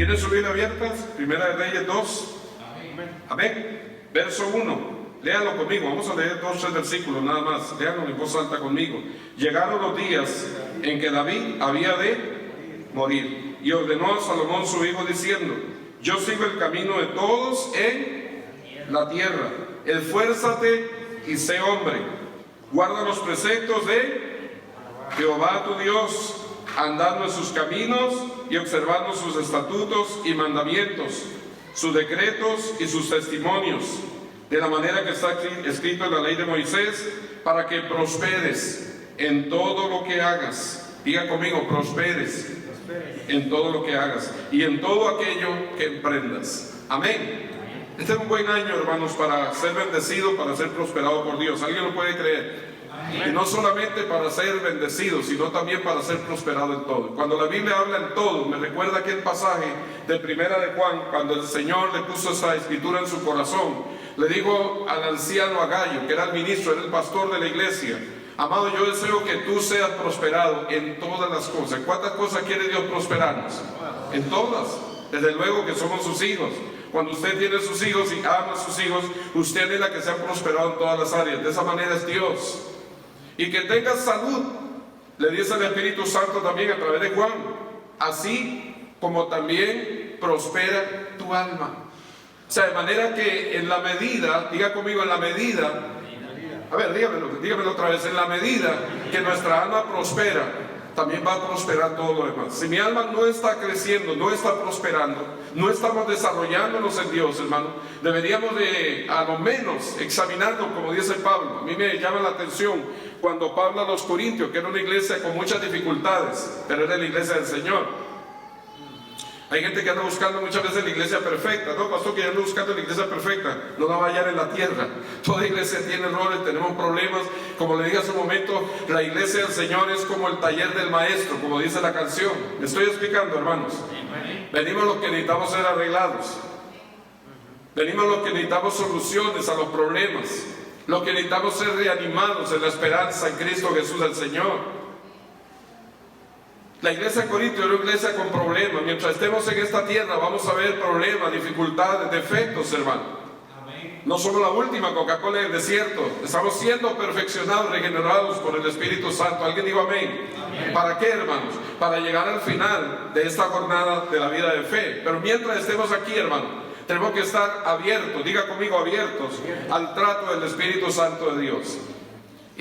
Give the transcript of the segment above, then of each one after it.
¿Tienen su Biblia abiertas? Primera de Reyes 2. Amén. Verso 1. Léanlo conmigo. Vamos a leer 2 o 3 versículos nada más. Léanlo en voz alta conmigo. Llegaron los días en que David había de morir, y ordenó a Salomón su hijo diciendo: yo sigo el camino de todos en la tierra. Esfuérzate y sé hombre. Guarda los preceptos de Jehová tu Dios, andando en sus caminos y observando sus estatutos y mandamientos, sus decretos y sus testimonios, de la manera que está escrito en la ley de Moisés, para que prosperes en todo lo que hagas. Diga conmigo: prosperes en todo lo que hagas y en todo aquello que emprendas. Amén. Este es un buen año, hermanos, para ser bendecido, para ser prosperado por Dios. ¿Alguien lo puede creer? Y no solamente para ser bendecido, sino también para ser prosperado en todo. Cuando la Biblia habla en todo, me recuerda aquel pasaje de Primera de Juan, cuando el Señor le puso esa escritura en su corazón. Le dijo al anciano Agayo, que era el ministro, era el pastor de la iglesia: amado, yo deseo que tú seas prosperado en todas las cosas. ¿Cuántas cosas quiere Dios prosperarnos? En todas. Desde luego que somos sus hijos. Cuando usted tiene sus hijos y ama a sus hijos, usted es la que se ha prosperado en todas las áreas. De esa manera es Dios. Y que tengas salud, le dice el Espíritu Santo también a través de Juan, así como también prospera tu alma. O sea, de manera que en la medida, diga conmigo, en la medida, a ver, dígamelo otra vez, en la medida que nuestra alma prospera, también va a prosperar todo lo demás. Si mi alma no está creciendo, no está prosperando, no estamos desarrollándonos en Dios, hermano, deberíamos de, a lo menos, examinarnos, como dice Pablo. A mí me llama la atención cuando Pablo a los Corintios, que era una iglesia con muchas dificultades, pero era la iglesia del Señor. Hay gente que anda buscando muchas veces la iglesia perfecta. No, pastor, que yo ando buscando la iglesia perfecta. No la va a hallar en la tierra. Toda iglesia tiene errores, tenemos problemas. Como le dije hace un momento, la iglesia del Señor es como el taller del maestro, como dice la canción. ¿Me estoy explicando, hermanos? Venimos los que necesitamos ser arreglados. Venimos los que necesitamos soluciones a los problemas. Los que necesitamos ser reanimados en la esperanza en Cristo Jesús el Señor. La iglesia de Corinto era una iglesia con problemas. Mientras estemos en esta tierra vamos a ver problemas, dificultades, defectos, hermano. No somos la última Coca-Cola del desierto. Estamos siendo perfeccionados, regenerados por el Espíritu Santo. ¿Alguien dijo amén? ¿Para qué, hermanos? Para llegar al final de esta jornada de la vida de fe. Pero mientras estemos aquí, hermano, tenemos que estar abiertos, diga conmigo, abiertos al trato del Espíritu Santo de Dios.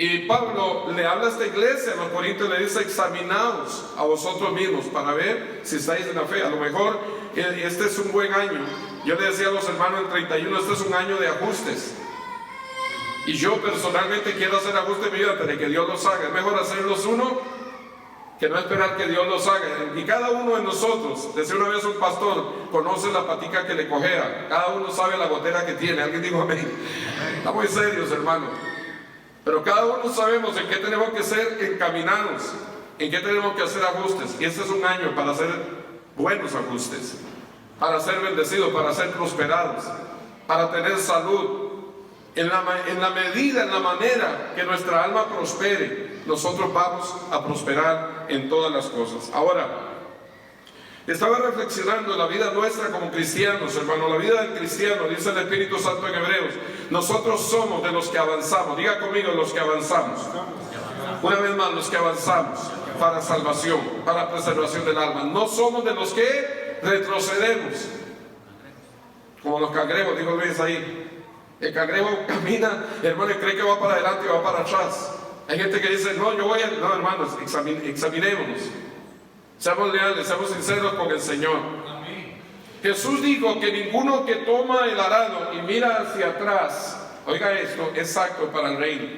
Y Pablo le habla a esta iglesia, a los Corintios, le dice: examinaos a vosotros mismos para ver si estáis en la fe. A lo mejor este es un buen año. Yo le decía a los hermanos el 31, este es un año de ajustes. Y yo personalmente quiero hacer ajustes en mi vida, pero que Dios los haga. Es mejor hacerlos uno que no esperar que Dios los haga. Y cada uno de nosotros, decía una vez un pastor, conoce la patica que le cojea. Cada uno sabe la gotera que tiene. Alguien dijo amén. Está muy serios, hermano. Pero cada uno sabemos en qué tenemos que ser encaminados, en qué tenemos que hacer ajustes. Y este es un año para hacer buenos ajustes, para ser bendecidos, para ser prosperados, para tener salud. En la medida, en la manera que nuestra alma prospere, nosotros vamos a prosperar en todas las cosas. Ahora, estaba reflexionando en la vida nuestra como cristianos, hermano. La vida del cristiano, dice el Espíritu Santo en Hebreos, nosotros somos de los que avanzamos. Diga conmigo, los que avanzamos. Una vez más, los que avanzamos para salvación, para preservación del alma. No somos de los que retrocedemos, como los cangrejos, dijo Luis ahí. El cangrejo camina, hermano, y cree que va para adelante y va para atrás. Hay gente que dice: no, yo voy a... No, hermanos, examinémonos. Seamos leales, seamos sinceros con el Señor. Amén. Jesús dijo que ninguno que toma el arado y mira hacia atrás, oiga esto, es apto para el reino.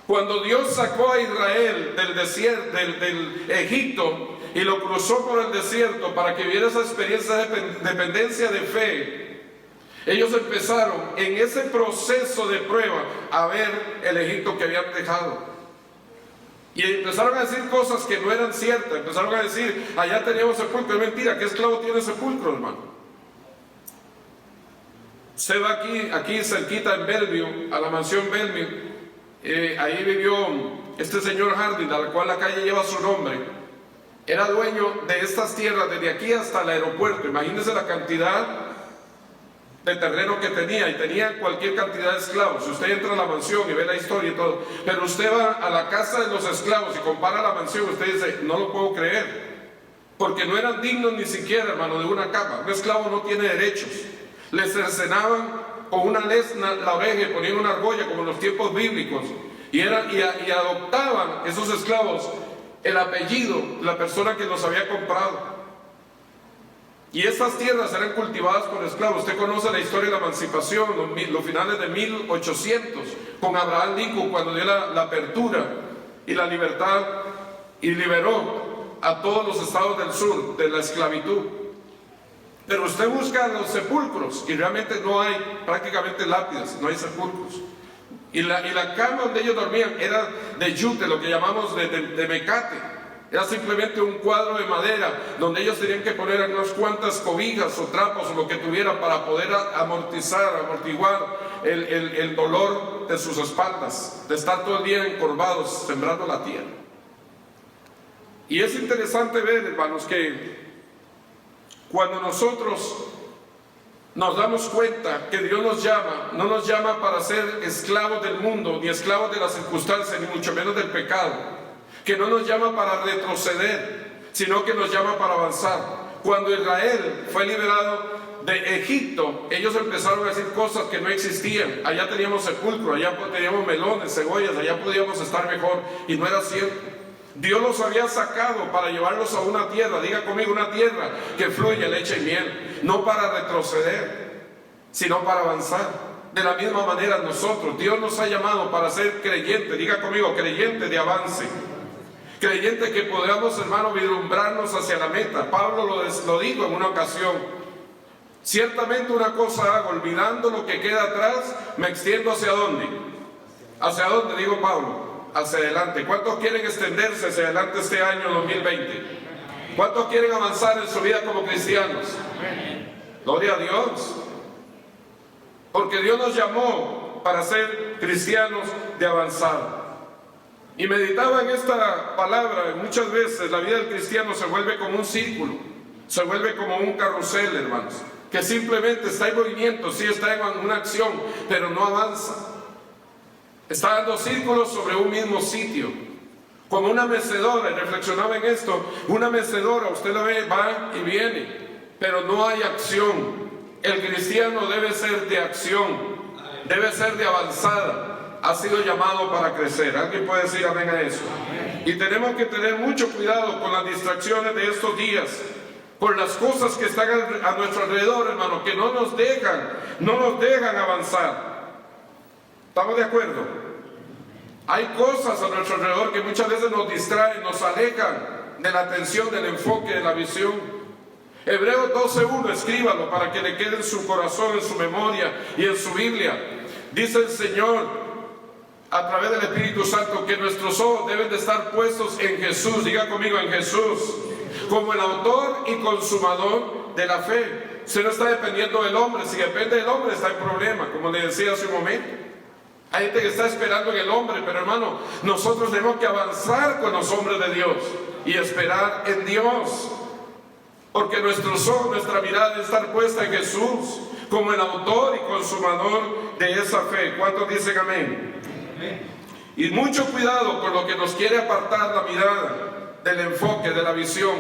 Cuando Dios sacó a Israel del desierto, del Egipto, y lo cruzó por el desierto para que viera esa experiencia de dependencia de fe, ellos empezaron en ese proceso de prueba a ver el Egipto que habían dejado. Y empezaron a decir cosas que no eran ciertas. Empezaron a decir: allá teníamos sepulcro. Es mentira. ¿Qué esclavo tiene sepulcro, hermano? Se va aquí cerquita en Bellevue, a la mansión Bellevue. Ahí vivió este señor Harding, al cual la calle lleva su nombre. era dueño de estas tierras desde aquí hasta el aeropuerto. Imagínense la cantidad de terreno que tenía, y tenía cualquier cantidad de esclavos. Si usted entra a la mansión y ve la historia y todo, pero usted va a la casa de los esclavos y compara la mansión, usted dice, no lo puedo creer, porque no eran dignos ni siquiera, hermano, de una cama. Un esclavo no tiene derechos. Le cercenaban con una lesna la oreja y ponían una argolla como en los tiempos bíblicos, y adoptaban esos esclavos el apellido de la persona que los había comprado. Y estas tierras eran cultivadas por esclavos. Usted conoce la historia de la emancipación, los finales de 1800, con Abraham Lincoln, cuando dio la apertura y la libertad y liberó a todos los estados del sur de la esclavitud. Pero usted busca los sepulcros y realmente no hay prácticamente lápidas, no hay sepulcros. Y la cama donde ellos dormían era de yute, lo que llamamos de mecate. Era simplemente un cuadro de madera donde ellos tenían que poner unas cuantas cobijas o trapos o lo que tuvieran para poder amortiguar el dolor de sus espaldas, de estar todo el día encorvados sembrando la tierra. Y es interesante ver, hermanos, que cuando nosotros nos damos cuenta que Dios nos llama, no nos llama para ser esclavos del mundo, ni esclavos de las circunstancias, ni mucho menos del pecado, que no nos llama para retroceder, sino que nos llama para avanzar. Cuando Israel fue liberado de Egipto, ellos empezaron a decir cosas que no existían. Allá teníamos sepulcro, allá teníamos melones, cebollas, allá podíamos estar mejor, y no era cierto. Dios los había sacado para llevarlos a una tierra, diga conmigo, una tierra que fluye leche y miel, no para retroceder, sino para avanzar. De la misma manera nosotros, Dios nos ha llamado para ser creyentes, diga conmigo, creyentes de avance, creyentes que podamos, hermano, vislumbrarnos hacia la meta. Pablo lo dijo en una ocasión: ciertamente una cosa hago, olvidando lo que queda atrás, me extiendo ¿hacia dónde? ¿Hacia dónde? Digo Pablo, hacia adelante. ¿Cuántos quieren extenderse hacia adelante este año 2020? ¿Cuántos quieren avanzar en su vida como cristianos? Gloria a Dios. Porque Dios nos llamó para ser cristianos de avanzar. Y meditaba en esta palabra. Muchas veces la vida del cristiano se vuelve como un círculo, se vuelve como un carrusel, hermanos, que simplemente está en movimiento, sí está en una acción, pero no avanza. Está dando círculos sobre un mismo sitio, como una mecedora. Y reflexionaba en esto: una mecedora, usted la ve, va y viene, pero no hay acción. El cristiano debe ser de acción, debe ser de avanzada. Ha sido llamado para crecer. ¿Alguien puede decir amén a eso? Amén. Y tenemos que tener mucho cuidado con las distracciones de estos días, por las cosas que están a nuestro alrededor, hermano, que no nos dejan avanzar. ¿Estamos de acuerdo? Hay cosas a nuestro alrededor que muchas veces nos distraen, nos alejan de la atención, del enfoque, de la visión. Hebreos 12:1, escríbalo para que le quede en su corazón, en su memoria y en su Biblia. Dice el Señor a través del Espíritu Santo que nuestros ojos deben de estar puestos en Jesús. Diga conmigo, en Jesús, como el autor y consumador de la fe. Usted no está dependiendo del hombre. Si depende del hombre está en problema, como le decía hace un momento. Hay gente que está esperando en el hombre, pero hermano, nosotros tenemos que avanzar con los hombres de Dios y esperar en Dios, porque nuestros ojos, nuestra mirada debe estar puesta en Jesús, como el autor y consumador de esa fe. ¿Cuántos dicen amén? Amén. Y mucho cuidado con lo que nos quiere apartar la mirada del enfoque, de la visión.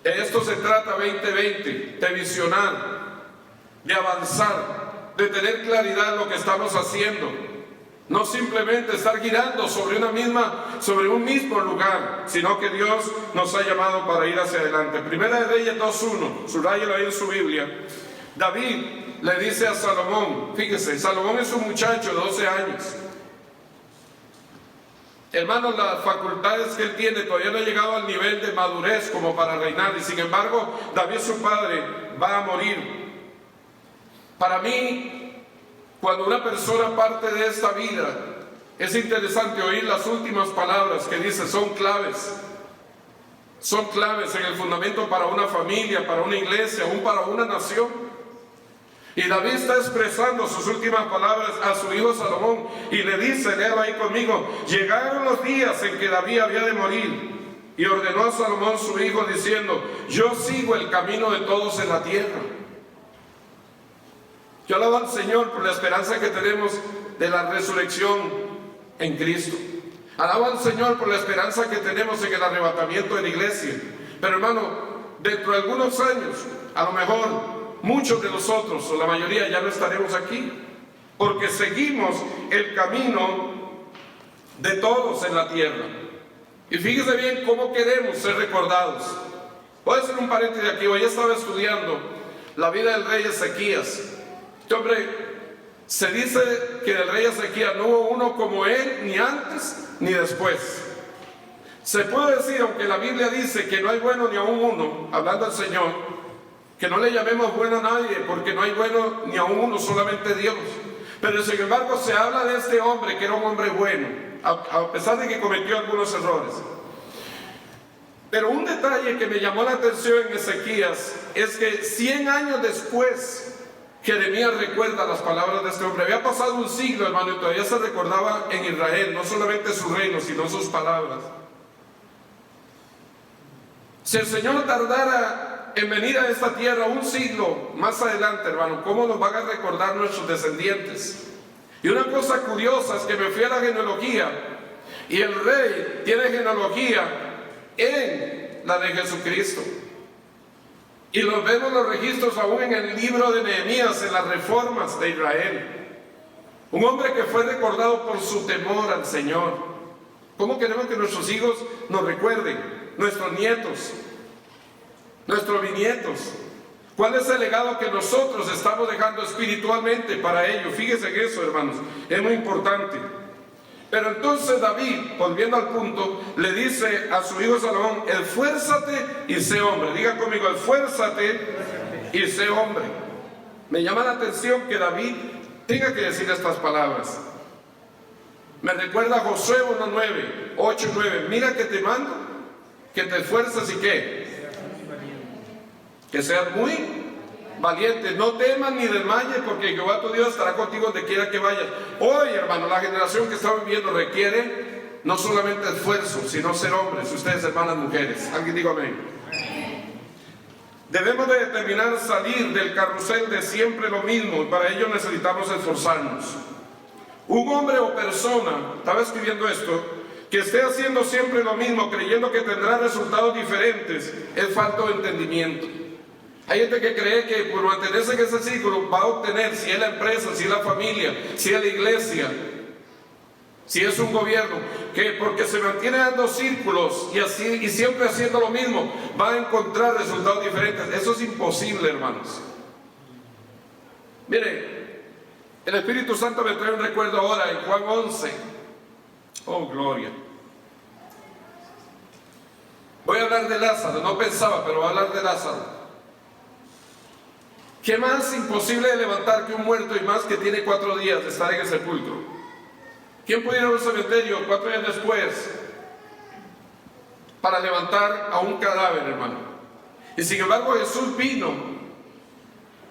De esto se trata 2020, de visionar, de avanzar, de tener claridad en lo que estamos haciendo, no simplemente estar girando sobre un mismo lugar, sino que Dios nos ha llamado para ir hacia adelante. Primera de Reyes 2:1, subrayelo ahí en su Biblia. David le dice a Salomón, fíjese, Salomón es un muchacho de 12 años. Hermanos, las facultades que él tiene todavía no ha llegado al nivel de madurez como para reinar, y sin embargo, David, su padre, va a morir. Para mí, cuando una persona parte de esta vida, es interesante oír las últimas palabras que dice. Son claves en el fundamento para una familia, para una iglesia, aún para una nación. Y David está expresando sus últimas palabras a su hijo Salomón y le dice, léalo ahí conmigo: llegaron los días en que David había de morir y ordenó a Salomón su hijo diciendo: yo sigo el camino de todos en la tierra. Yo alabo al Señor por la esperanza que tenemos de la resurrección en Cristo. Alabo al Señor por la esperanza que tenemos en el arrebatamiento de la iglesia. Pero hermano, dentro de algunos años, a lo mejor muchos de nosotros, o la mayoría, ya no estaremos aquí, porque seguimos el camino de todos en la tierra. Y fíjese bien cómo queremos ser recordados. Voy a hacer un paréntesis aquí. Hoy estaba estudiando la vida del rey Ezequías. Este hombre, se dice que del rey Ezequías no hubo uno como él, ni antes ni después. Se puede decir, aunque la Biblia dice que no hay bueno ni aún uno, hablando al Señor, que no le llamemos bueno a nadie, porque no hay bueno ni aún uno, solamente Dios. Pero sin embargo se habla de este hombre, que era un hombre bueno, a pesar de que cometió algunos errores. Pero un detalle que me llamó la atención en Ezequías es que 100 años después, Jeremías recuerda las palabras de este hombre. Había pasado un siglo, hermano, y todavía se recordaba en Israel no solamente su reino, sino sus palabras. Si el Señor tardara en venir a esta tierra un siglo más adelante, hermano, ¿cómo nos van a recordar nuestros descendientes? Y una cosa curiosa es que me fui a la genealogía, y el rey tiene genealogía en la de Jesucristo. Y los vemos los registros aún en el libro de Nehemías, en las reformas de Israel. Un hombre que fue recordado por su temor al Señor. ¿Cómo queremos que nuestros hijos nos recuerden? Nuestros nietos, nuestros bisnietos. ¿Cuál es el legado que nosotros estamos dejando espiritualmente para ellos? Fíjense en eso, hermanos, es muy importante. Pero entonces David, volviendo al punto, le dice a su hijo Salomón: esfuérzate y sé hombre. Diga conmigo: esfuérzate y sé hombre. Me llama la atención que David tenga que decir estas palabras. Me recuerda a Josué 1:9, 8:9. Mira que te mando, que te esfuerces y que seas muy valiente, no temas ni desmayes, porque Jehová tu Dios estará contigo donde quiera que vayas. Hoy, hermano, la generación que está viviendo requiere no solamente esfuerzo, sino ser hombres. Ustedes, hermanas mujeres, alguien diga amén. Debemos de determinar salir del carrusel de siempre lo mismo, y para ello necesitamos esforzarnos. Un hombre o persona, estaba escribiendo esto, que esté haciendo siempre lo mismo, creyendo que tendrá resultados diferentes, es falta de entendimiento. Hay gente que cree que por mantenerse en ese círculo va a obtener, si es la empresa, si es la familia, si es la iglesia, si es un gobierno, que porque se mantiene dando círculos y así y siempre haciendo lo mismo, va a encontrar resultados diferentes. Eso es imposible, hermanos. Mire, el Espíritu Santo me trae un recuerdo ahora en Juan 11. Oh, gloria. Voy a hablar de Lázaro, no pensaba, pero voy a hablar de Lázaro. ¿Qué más imposible de levantar que un muerto, y más que tiene 4 días de estar en el sepulcro? ¿Quién puede ir a un cementerio 4 días después para levantar a un cadáver, hermano? Y sin embargo Jesús vino.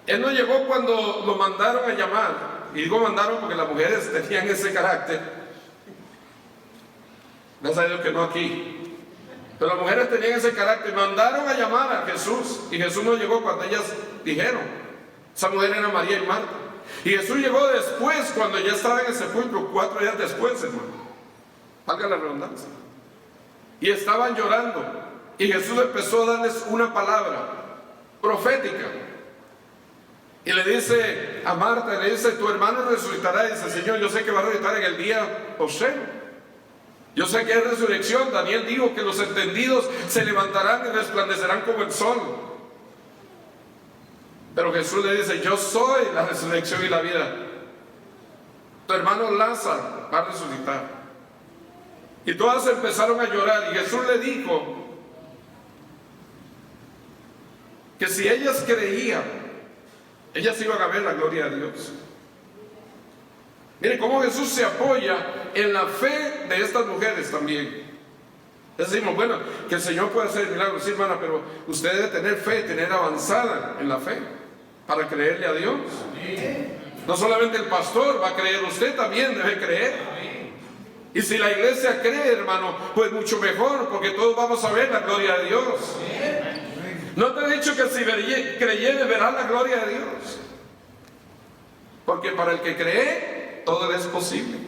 Él no llegó cuando lo mandaron a llamar. Y digo mandaron porque las mujeres tenían ese carácter. Gracias a Dios que no aquí. Pero las mujeres tenían ese carácter. Mandaron a llamar a Jesús. Y Jesús no llegó cuando ellas dijeron. Esa mujer era María y Marta. Y Jesús llegó después, cuando ya estaba en el sepulcro, 4 días después, hermano. Valga la redundancia. Y estaban llorando. Y Jesús empezó a darles una palabra profética. Y le dice a Marta, le dice: tu hermano resucitará. Y dice: Señor, yo sé que va a resucitar en el día postero. Yo sé que hay resurrección. Daniel dijo que los entendidos se levantarán y resplandecerán como el sol. Pero Jesús le dice: yo soy la resurrección y la vida. Tu hermano Lázaro va a resucitar. Y todas empezaron a llorar. Y Jesús le dijo que si ellas creían, ellas iban a ver la gloria de Dios. Miren cómo Jesús se apoya en la fe de estas mujeres también. Decimos, bueno, que el Señor puede hacer milagros, sí, hermana, pero usted debe tener fe, tener avanzada en la fe para creerle a Dios. No solamente el pastor va a creer, usted también debe creer. Y si la iglesia cree, hermano, pues mucho mejor, porque todos vamos a ver la gloria de Dios. ¿No te he dicho que si creyere verás la gloria de Dios? Porque para el que cree, todo le es posible.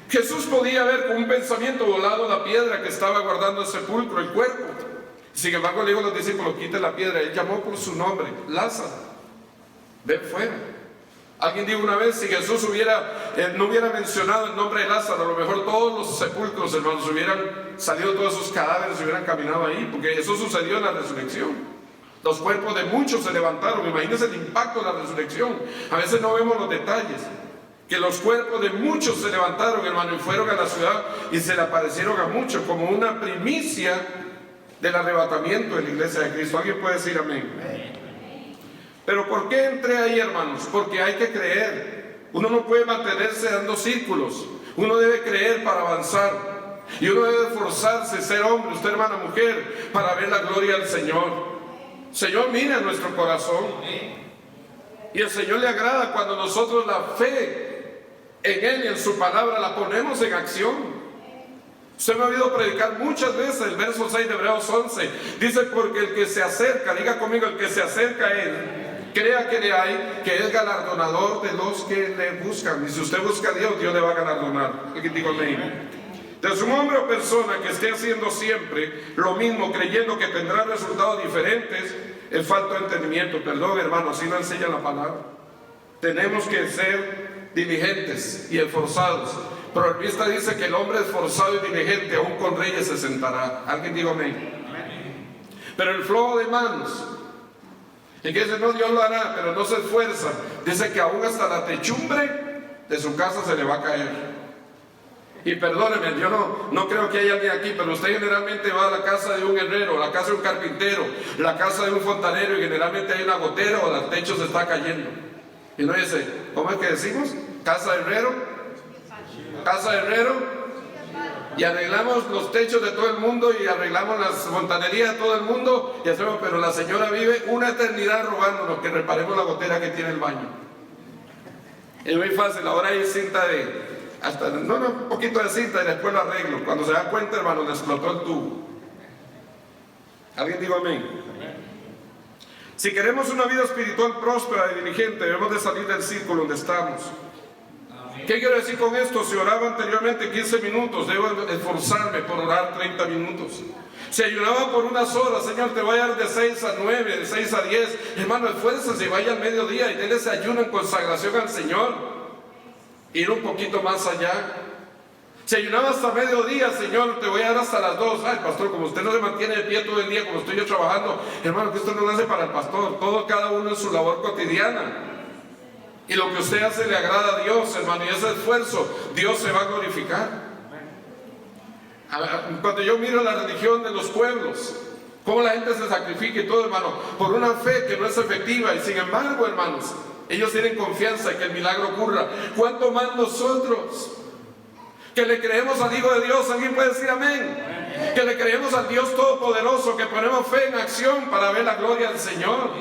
Jesús podía ver con un pensamiento volado la piedra que estaba guardando el sepulcro, el cuerpo. Sin embargo, le dijo a los discípulos: quiten la piedra. Él llamó por su nombre: Lázaro, ven fuera. Alguien dijo una vez: si Jesús no hubiera mencionado el nombre de Lázaro, a lo mejor todos los sepulcros, hermanos, hubieran salido, todos esos cadáveres hubieran caminado ahí, porque eso sucedió en la resurrección. Los cuerpos de muchos se levantaron. Imagínense el impacto de la resurrección. A veces no vemos los detalles. Que los cuerpos de muchos se levantaron, hermano, y fueron a la ciudad y se le aparecieron a muchos como una primicia del arrebatamiento de la iglesia de Cristo. ¿Alguien puede decir amén? Pero ¿por qué entré ahí, hermanos? Porque hay que creer. Uno no puede mantenerse dando círculos. Uno debe creer para avanzar. Y uno debe esforzarse, ser hombre, usted hermana, mujer, para ver la gloria del Señor. Señor, mira nuestro corazón. Y el Señor le agrada cuando nosotros la fe en Él y en su palabra la ponemos en acción. Usted me ha oído predicar muchas veces el verso 6 de Hebreos 11. Dice: porque el que se acerca, diga conmigo, el que se acerca a Él, crea que le hay, que es galardonador de los que le buscan. Y si usted busca a Dios, Dios le va a galardonar. Alguien diga amén. Entonces, un hombre o persona que esté haciendo siempre lo mismo, creyendo que tendrá resultados diferentes, es falta de entendimiento. Perdón, hermano, así no enseña la palabra. Tenemos que ser diligentes y esforzados. Pero el Proverbista dice que el hombre esforzado y diligente aún con reyes se sentará. Alguien diga amén. Pero el flojo de manos, y que dice: no, Dios lo hará, pero no se esfuerza, dice que aún hasta la techumbre de su casa se le va a caer. Y perdóneme, yo no creo que haya alguien aquí, pero usted generalmente va a la casa de un herrero, la casa de un carpintero, la casa de un fontanero, y generalmente hay una gotera o el techo se está cayendo. Y uno dice: ¿cómo es que decimos? Casa de herrero, casa de herrero, y arreglamos los techos de todo el mundo y arreglamos las fontanerías de todo el mundo y hacemos, pero la señora vive una eternidad rogándonos que reparemos la gotera que tiene el baño. Es muy fácil, ahora hay cinta un poquito de cinta y después lo arreglo. Cuando se da cuenta, hermano, le explotó el tubo. ¿Alguien dijo amén? Si queremos una vida espiritual próspera y diligente, debemos de salir del círculo donde estamos. ¿Qué quiero decir con esto? Si oraba anteriormente 15 minutos, debo esforzarme por orar 30 minutos. Si ayunaba por unas horas, Señor, te voy a dar de 6 a 9, de 6 a 10. Hermano, esfuércese y vaya al mediodía y denle ese ayuno en consagración al Señor. Ir un poquito más allá. Si ayunaba hasta mediodía, Señor, te voy a dar hasta las 2. Ay, pastor, como usted no se mantiene de pie todo el día, como estoy yo trabajando, hermano, que esto no nace para el pastor. Cada uno en su labor cotidiana. Y lo que usted hace le agrada a Dios, hermano, y ese esfuerzo, Dios se va a glorificar. Cuando yo miro la religión de los pueblos, cómo la gente se sacrifica y todo, hermano, por una fe que no es efectiva, y sin embargo, hermanos, ellos tienen confianza en que el milagro ocurra. ¿Cuánto más nosotros, que le creemos al Hijo de Dios? ¿Alguien puede decir amén? Que le creemos al Dios Todopoderoso, que ponemos fe en acción para ver la gloria del Señor.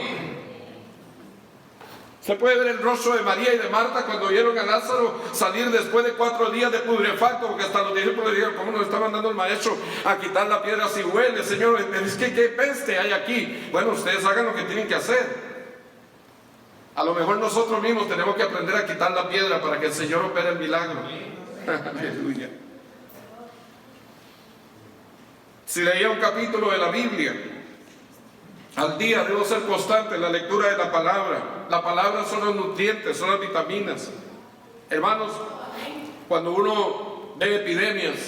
Se puede ver el rostro de María y de Marta cuando vieron a Lázaro salir después de 4 días de pudrefacto, porque hasta los discípulos dijeron: ¿cómo nos está mandando el maestro a quitar la piedra si huele? Señor, es que qué peste hay aquí. Bueno, ustedes hagan lo que tienen que hacer. A lo mejor nosotros mismos tenemos que aprender a quitar la piedra para que el Señor opere el milagro. Aleluya. Si leía un capítulo de la Biblia al día, debo ser constante en la lectura de la palabra. La palabra son los nutrientes, son las vitaminas. Hermanos, cuando uno ve epidemias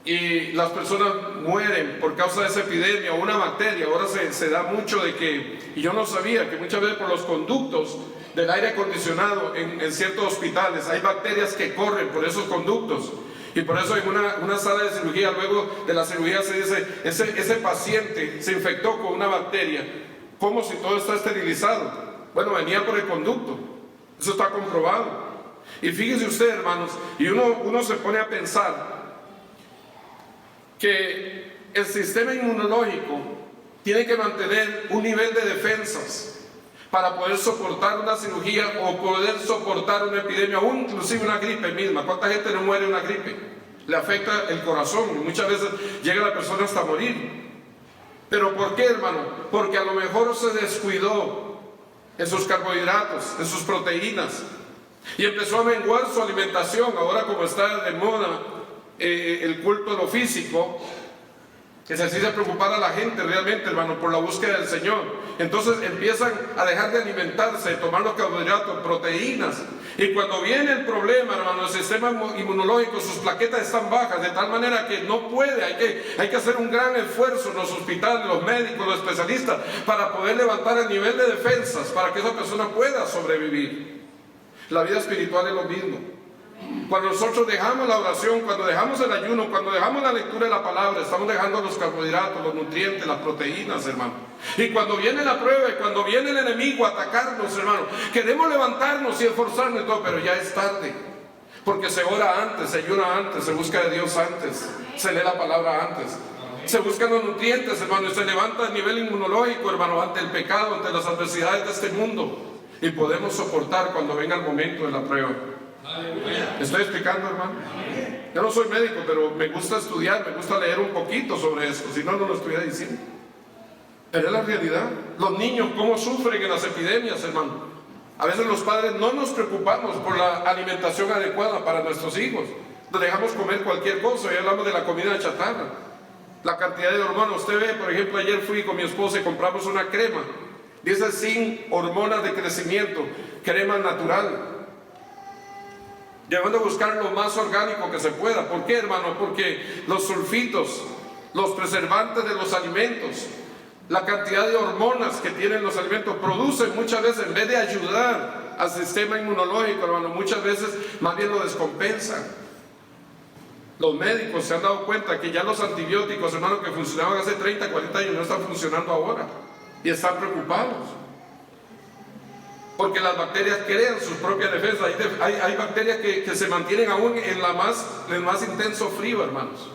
y las personas mueren por causa de esa epidemia o una bacteria, ahora se da mucho de que, y yo no sabía, que muchas veces por los conductos del aire acondicionado en ciertos hospitales hay bacterias que corren por esos conductos. Y por eso en una sala de cirugía, luego de la cirugía se dice: ese paciente se infectó con una bacteria, como si todo está esterilizado. Bueno, venía por el conducto, eso está comprobado. Y fíjese usted, hermanos, y uno se pone a pensar que el sistema inmunológico tiene que mantener un nivel de defensas, para poder soportar una cirugía o poder soportar una epidemia o inclusive una gripe misma. ¿Cuánta gente no muere de una gripe? Le afecta el corazón y muchas veces llega la persona hasta morir. ¿Pero por qué, hermano? Porque a lo mejor se descuidó en sus carbohidratos, en sus proteínas, y empezó a menguar su alimentación. Ahora, como está de moda el culto de lo físico, que se necesita preocupar a la gente realmente, hermano, por la búsqueda del Señor. Entonces empiezan a dejar de alimentarse, de tomar los carbohidratos, proteínas. Y cuando viene el problema, hermano, el sistema inmunológico, sus plaquetas están bajas, de tal manera que no puede, hay que hacer un gran esfuerzo en los hospitales, los médicos, los especialistas, para poder levantar el nivel de defensas, para que esa persona pueda sobrevivir. La vida espiritual es lo mismo. Cuando nosotros dejamos la oración, cuando dejamos el ayuno, cuando dejamos la lectura de la palabra, estamos dejando los carbohidratos, los nutrientes, las proteínas, hermano. Y cuando viene la prueba y cuando viene el enemigo a atacarnos, hermano, queremos levantarnos y esforzarnos y todo, pero ya es tarde. Porque se ora antes, se ayuna antes, se busca de Dios antes, se lee la palabra antes, se buscan los nutrientes, hermano, y se levanta el nivel inmunológico, hermano, ante el pecado, ante las adversidades de este mundo. Y podemos soportar cuando venga el momento de la prueba. ¿Me estoy explicando, hermano? Yo no soy médico, pero me gusta estudiar, me gusta leer un poquito sobre esto, si no, no lo estuviera diciendo. Pero es la realidad. Los niños, cómo sufren en las epidemias, hermano. A veces los padres no nos preocupamos por la alimentación adecuada para nuestros hijos. Nos dejamos comer cualquier cosa, ya hablamos de la comida chatarra. La cantidad de hormonas, usted ve, por ejemplo, ayer fui con mi esposa y compramos una crema. Dice sin hormonas de crecimiento, crema natural. Llevando a buscar lo más orgánico que se pueda. ¿Por qué, hermano? Porque los sulfitos, los preservantes de los alimentos, la cantidad de hormonas que tienen los alimentos, producen muchas veces, en vez de ayudar al sistema inmunológico, hermano, muchas veces más bien lo descompensan. Los médicos se han dado cuenta que ya los antibióticos, hermano, que funcionaban hace 30, 40 años, no están funcionando ahora. Y están preocupados. Porque las bacterias crean sus propias defensas. Hay bacterias que se mantienen aún en el más intenso frío, hermanos.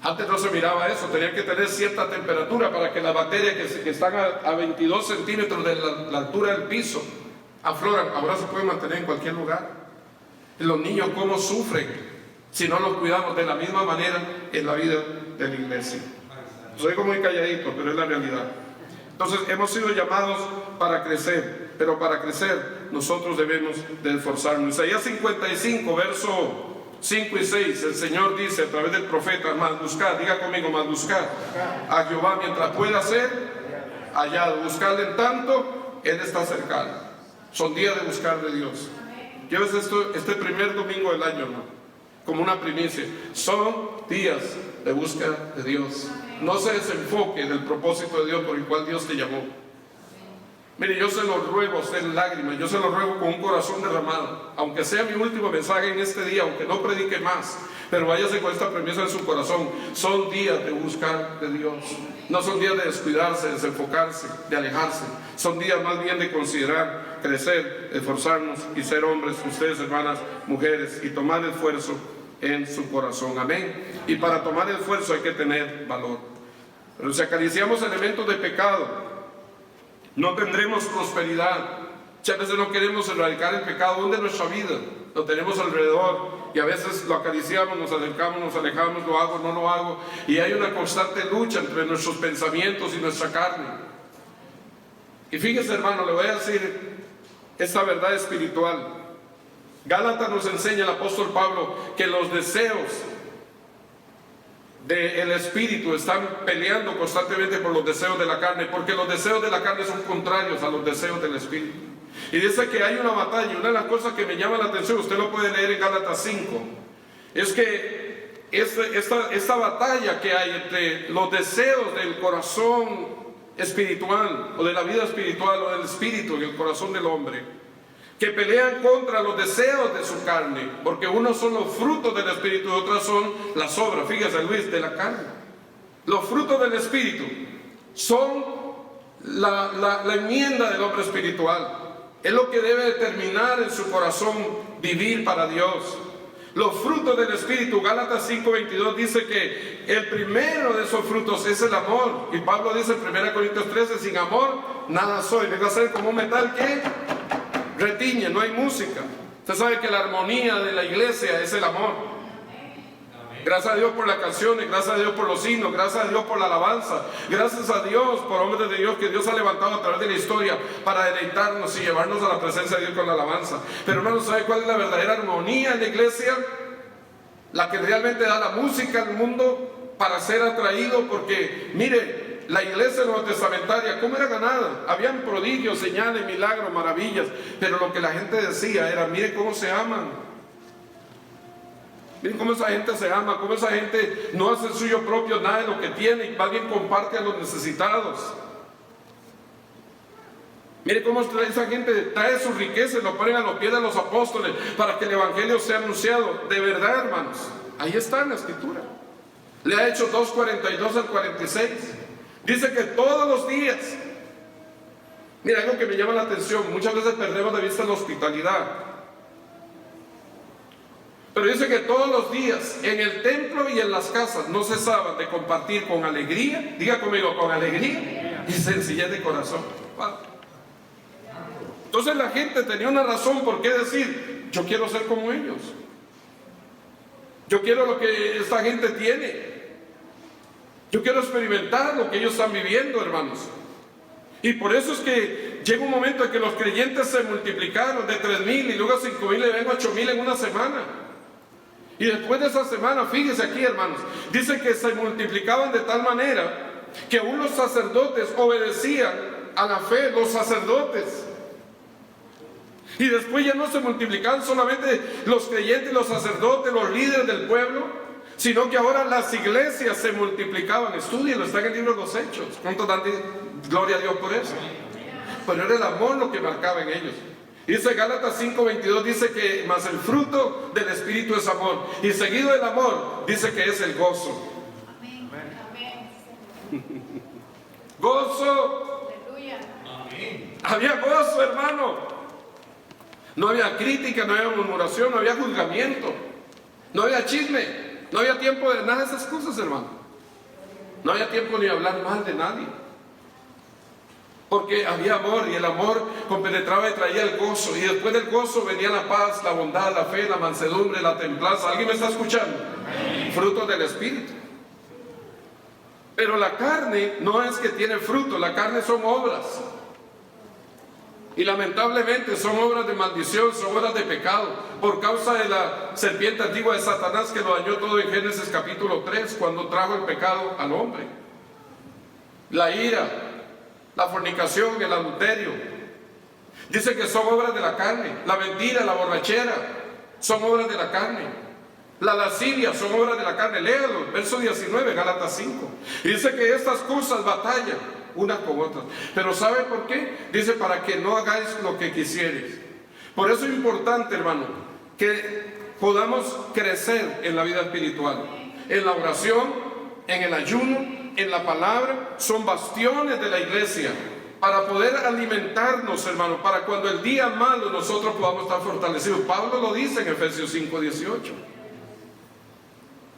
Antes no se miraba eso, tenían que tener cierta temperatura para que las bacterias que están a 22 centímetros de la altura del piso afloran. Ahora se pueden mantener en cualquier lugar. Y los niños, ¿cómo sufren si no los cuidamos de la misma manera en la vida de la iglesia? Soy como muy calladito, pero es la realidad. Entonces hemos sido llamados para crecer, pero para crecer nosotros debemos de esforzarnos. Isaías 55, verso 5 y 6, el Señor dice a través del profeta: más buscar, diga conmigo, más buscar a Jehová mientras pueda ser hallado, buscarle en tanto Él está cercano. Son días de buscar de Dios. Lleves esto este primer domingo del año, ¿no?, como una primicia. Son días de búsqueda de Dios. No se desenfoque del propósito de Dios por el cual Dios te llamó. Mire, yo se lo ruego a usted en lágrimas, yo se lo ruego con un corazón derramado, aunque sea mi último mensaje en este día, aunque no predique más, pero váyase con esta premisa en su corazón. Son días de buscar de Dios, no son días de descuidarse, de desenfocarse, de alejarse. Son días más bien de considerar, crecer, esforzarnos y ser hombres, ustedes hermanas, mujeres, y tomar esfuerzo en su corazón. Amén. Y para tomar esfuerzo hay que tener valor. Pero si acariciamos elementos de pecado, no tendremos prosperidad. Muchas veces no queremos erradicar el pecado aún de nuestra vida. Lo tenemos alrededor y a veces lo acariciamos, nos acercamos, nos alejamos, lo hago, no lo hago. Y hay una constante lucha entre nuestros pensamientos y nuestra carne. Y fíjese, hermano, le voy a decir esta verdad espiritual. Gálatas nos enseña el apóstol Pablo que los deseos del espíritu están peleando constantemente por los deseos de la carne, porque los deseos de la carne son contrarios a los deseos del espíritu. Y dice que hay una batalla. Una de las cosas que me llama la atención, usted lo puede leer en Gálatas 5, es que esta batalla que hay entre los deseos del corazón espiritual, o de la vida espiritual, o del espíritu en el corazón del hombre, que pelean contra los deseos de su carne, porque unos son los frutos del espíritu y otras son las obras, fíjese Luis, de la carne. Los frutos del espíritu son la enmienda del hombre espiritual. Es lo que debe determinar en su corazón vivir para Dios. Los frutos del Espíritu, Gálatas 5:22 dice que el primero de esos frutos es el amor. Y Pablo dice en 1 Corintios 13, sin amor nada soy. Venga a ser como un metal que retiñe, no hay música. Usted sabe que la armonía de la iglesia es el amor. Gracias a Dios por las canciones, gracias a Dios por los himnos, gracias a Dios por la alabanza, gracias a Dios por hombres de Dios que Dios ha levantado a través de la historia para deleitarnos y llevarnos a la presencia de Dios con la alabanza. Pero hermanos, ¿sabe cuál es la verdadera armonía en la iglesia? La que realmente da la música al mundo para ser atraído, porque mire, la iglesia neotestamentaria, ¿cómo era ganada? Habían prodigios, señales, milagros, maravillas, pero lo que la gente decía era, mire cómo se aman. Miren cómo esa gente se ama, cómo esa gente no hace suyo propio nada de lo que tiene y más bien comparte a los necesitados. Miren cómo esa gente trae su riqueza y lo ponen a los pies de los apóstoles para que el evangelio sea anunciado. De verdad, hermanos, ahí está en la escritura. Le ha hecho 2:42 al 46. Dice que todos los días, mira, algo que me llama la atención, muchas veces perdemos de vista la hospitalidad. Pero dice que todos los días en el templo y en las casas no cesaban de compartir con alegría, diga conmigo, con alegría y sencillez de corazón. Wow. Entonces la gente tenía una razón por qué decir, yo quiero ser como ellos. Yo quiero lo que esta gente tiene. Yo quiero experimentar lo que ellos están viviendo, hermanos. Y por eso es que llega un momento en que los creyentes se multiplicaron de 3,000 y luego a 5,000 y luego a 8,000 en una semana. Y después de esa semana, fíjense aquí, hermanos, dice que se multiplicaban de tal manera que aún los sacerdotes obedecían a la fe, los sacerdotes. Y después ya no se multiplicaban solamente los creyentes, los sacerdotes, los líderes del pueblo, sino que ahora las iglesias se multiplicaban. Estudienlo, está en el libro de los Hechos. ¿Cuántos dan gloria a Dios por eso? Pero era el amor lo que marcaba en ellos. Dice Gálatas 5:22, dice que más el fruto del Espíritu es amor. Y seguido del amor, dice que es el gozo. Amén. Gozo. Aleluya. Había gozo, hermano. No había crítica, no había murmuración, no había juzgamiento, no había chisme, no había tiempo de nada de esas cosas, hermano. No había tiempo ni de hablar mal de nadie. Porque había amor y el amor compenetraba y traía el gozo. Y después del gozo venía la paz, la bondad, la fe, la mansedumbre, la templanza. ¿Alguien me está escuchando? Frutos del Espíritu. Pero la carne no es que tiene fruto, la carne son obras. Y lamentablemente son obras de maldición, son obras de pecado. Por causa de la serpiente antigua de Satanás que lo dañó todo en Génesis capítulo 3, cuando trajo el pecado al hombre. La ira, la fornicación, el adulterio. Dice que son obras de la carne. La mentira, la borrachera, son obras de la carne. La lascivia son obras de la carne. Léalo, verso 19, Gálatas 5. Y dice que estas cosas batallan unas con otras. Pero ¿sabe por qué? Dice, para que no hagáis lo que quisierais. Por eso es importante, hermano, que podamos crecer en la vida espiritual. En la oración, en el ayuno, en la palabra, son bastiones de la iglesia para poder alimentarnos, hermano, para cuando el día malo nosotros podamos estar fortalecidos. Pablo lo dice en Efesios 5:18.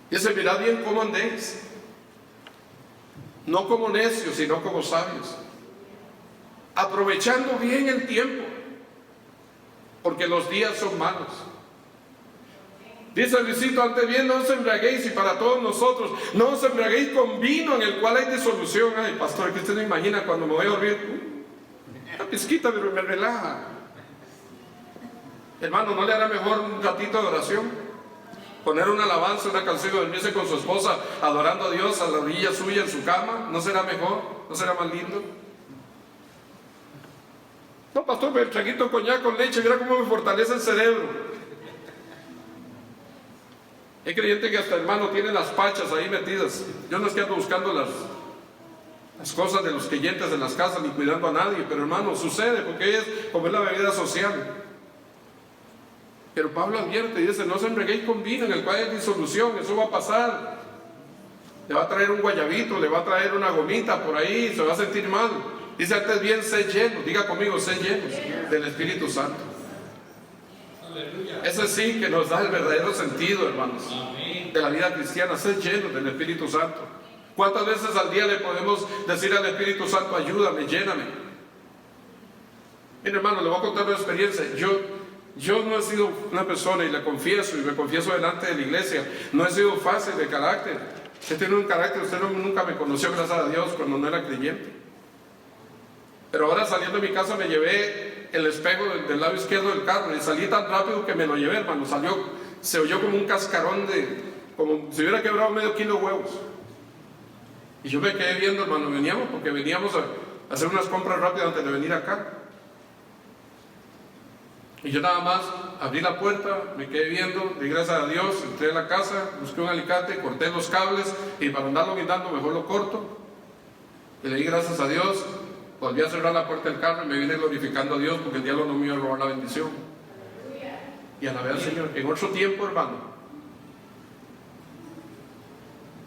Dice, mirad bien cómo andéis, no como necios, sino como sabios, aprovechando bien el tiempo, porque los días son malos. Dice Luisito, antes bien no os embriaguéis, y para todos nosotros, no os embriaguéis con vino en el cual hay disolución. Ay, pastor, que usted no imagina cuando me voy a dormir, una pizquita, pero me relaja. Hermano, ¿no le hará mejor un ratito de oración? Poner una alabanza, una canción y dormirse con su esposa adorando a Dios a la orilla suya en su cama. ¿No será mejor? ¿No será más lindo? No, pastor, pero el traguito de coñac con leche, mira cómo me fortalece el cerebro. Hay creyentes que hasta, hermano, tienen las pachas ahí metidas. Yo no es que ando buscando las cosas de los creyentes en las casas ni cuidando a nadie, pero hermano, sucede porque es como es la bebida social. Pero Pablo advierte y dice, no os embriaguéis con vino en el cual hay disolución, eso va a pasar. Le va a traer un guayabito, le va a traer una gomita por ahí, se va a sentir mal. Dice, antes bien, sed llenos, diga conmigo, sed llenos del Espíritu Santo. Ese sí que nos da el verdadero sentido, hermanos, de la vida cristiana, ser llenos del Espíritu Santo. ¿Cuántas veces al día le podemos decir al Espíritu Santo, ayúdame, lléname? Mire, hermano, le voy a contar una experiencia. Yo no he sido una persona, y le confieso, y me confieso delante de la iglesia, no he sido fácil de carácter. He tenido un carácter, usted nunca me conoció, gracias a Dios, cuando no era creyente. Pero ahora saliendo de mi casa me llevé el espejo del lado izquierdo del carro y salí tan rápido que me lo llevé, hermano. Se oyó como un cascarón como si hubiera quebrado medio kilo de huevos. Y yo me quedé viendo, hermano, porque veníamos a hacer unas compras rápidas antes de venir acá. Y yo nada más abrí la puerta, me quedé viendo, di gracias a Dios, entré a la casa, busqué un alicate, corté los cables y para andarlo guindando mejor lo corto. Y le di gracias a Dios, volví a cerrar la puerta del carro y me vine glorificando a Dios porque el diablo no me iba a robar la bendición. Y a la vez al Señor, en otro tiempo, hermano.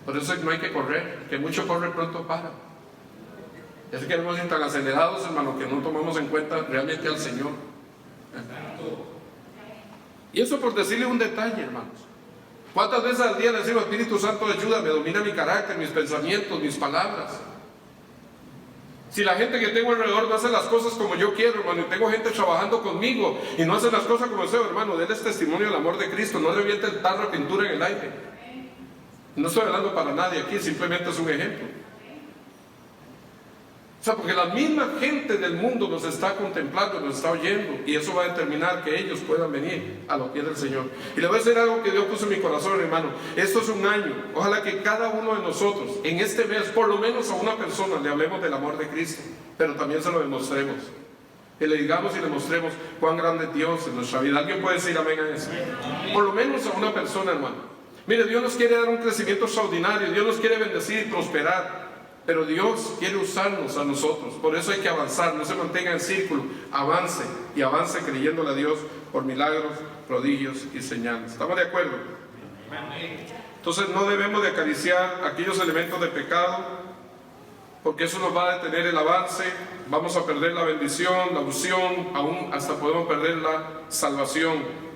Por eso no hay que correr, que mucho corre pronto para. Es que queremos ir tan acelerados, hermano, que no tomamos en cuenta realmente al Señor. Y eso por decirle un detalle, hermanos. ¿Cuántas veces al día le decimos, Espíritu Santo, ayúdame, domina mi carácter, mis pensamientos, mis palabras? Si la gente que tengo alrededor no hace las cosas como yo quiero, hermano, y tengo gente trabajando conmigo y no hace las cosas como deseo, hermano, denles testimonio del amor de Cristo, no reviente el tarro de pintura en el aire. No estoy hablando para nadie aquí, simplemente es un ejemplo. O sea, porque la misma gente del mundo nos está contemplando, nos está oyendo, y eso va a determinar que ellos puedan venir a los pies del Señor. Y le voy a decir algo que Dios puso en mi corazón, hermano. Esto es un año. Ojalá que cada uno de nosotros, en este mes, por lo menos a una persona, le hablemos del amor de Cristo, pero también se lo demostremos. Que le digamos y le mostremos cuán grande es Dios en nuestra vida. ¿Alguien puede decir amén a eso? Por lo menos a una persona, hermano. Mire, Dios nos quiere dar un crecimiento extraordinario, Dios nos quiere bendecir y prosperar. Pero Dios quiere usarnos a nosotros, por eso hay que avanzar, no se mantenga en círculo, avance y avance creyéndole a Dios por milagros, prodigios y señales. ¿Estamos de acuerdo? Entonces no debemos de acariciar aquellos elementos de pecado, porque eso nos va a detener el avance, vamos a perder la bendición, la unción, aún hasta podemos perder la salvación.